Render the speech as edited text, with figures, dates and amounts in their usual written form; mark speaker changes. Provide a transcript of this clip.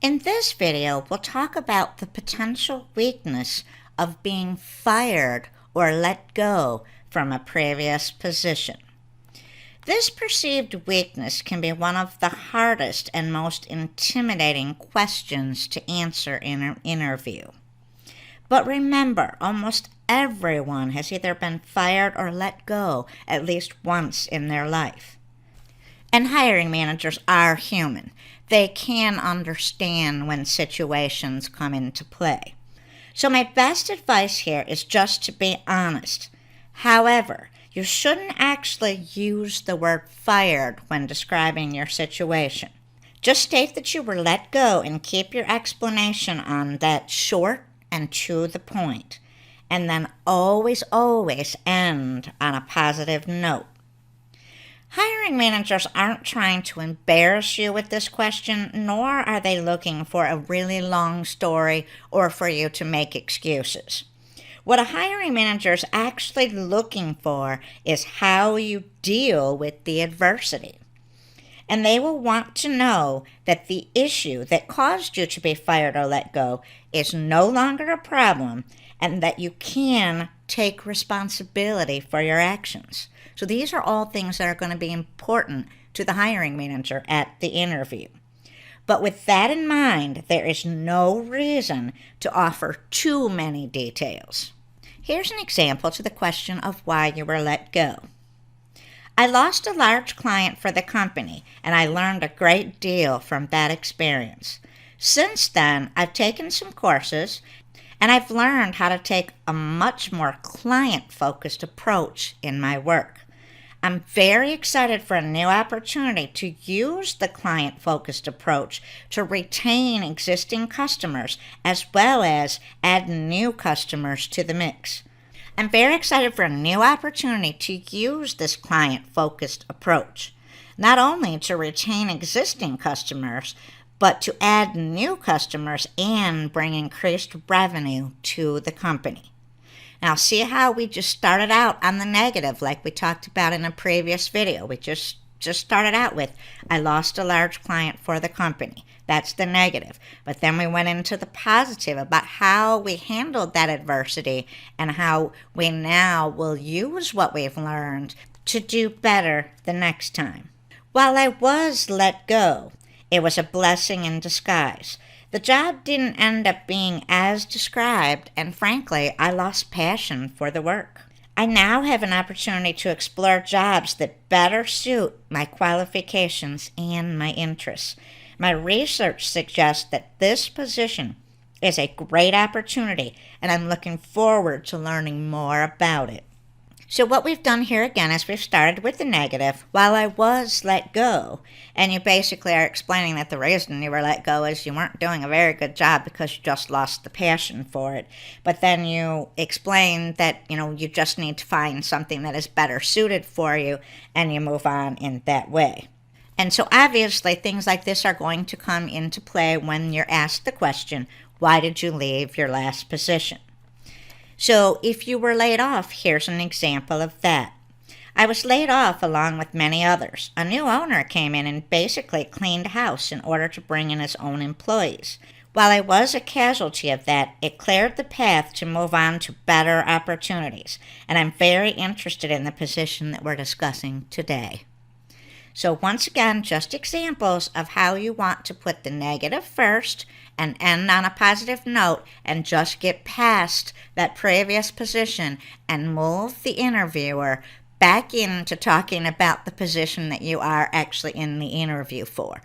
Speaker 1: In this video, we'll talk about the potential weakness of being fired or let go from a previous position. This perceived weakness can be one of the hardest and most intimidating questions to answer in an interview. But remember, almost everyone has either been fired or let go at least once in their life. And hiring managers are human. They can understand when situations come into play. So my best advice here is just to be honest. However, you shouldn't actually use the word fired when describing your situation. Just state that you were let go and keep your explanation on that short and to the point. And then always end on a positive note. Hiring managers aren't trying to embarrass you with this question, nor are they looking for a really long story or for you to make excuses. What a hiring manager is actually looking for is how you deal with the adversity. And they will want to know that the issue that caused you to be fired or let go is no longer a problem and that you can take responsibility for your actions. So these are all things that are going to be important to the hiring manager at the interview. But with that in mind, there is no reason to offer too many details. Here's an example to the question of why you were let go. I lost a large client for the company, and I learned a great deal from that experience. Since then, I've taken some courses, and I've learned how to take a much more client-focused approach in my work. I'm very excited for a new opportunity to use the client-focused approach to retain existing customers as well as add new customers to the mix. I'm very excited for a new opportunity to use this client-focused approach, not only to retain existing customers, but to add new customers and bring increased revenue to the company. Now, see how we just started out on the negative like we talked about in a previous video. We just started out with, I lost a large client for the company. That's the negative. But then we went into the positive about how we handled that adversity and how we now will use what we've learned to do better the next time. While I was let go, it was a blessing in disguise. The job didn't end up being as described, and frankly, I lost passion for the work. I now have an opportunity to explore jobs that better suit my qualifications and my interests. My research suggests that this position is a great opportunity, and I'm looking forward to learning more about it. So what we've done here again is we've started with the negative, while I was let go, and you basically are explaining that the reason you were let go is you weren't doing a very good job because you just lost the passion for it. But then you explain that, you just need to find something that is better suited for you, and you move on in that way. And so obviously things like this are going to come into play when you're asked the question, why did you leave your last position? So if you were laid off, here's an example of that. I was laid off along with many others. A new owner came in and basically cleaned house in order to bring in his own employees. While I was a casualty of that, it cleared the path to move on to better opportunities, and I'm very interested in the position that we're discussing today. So once again, just examples of how you want to put the negative first and end on a positive note and just get past that previous position and move the interviewer back into talking about the position that you are actually in the interview for.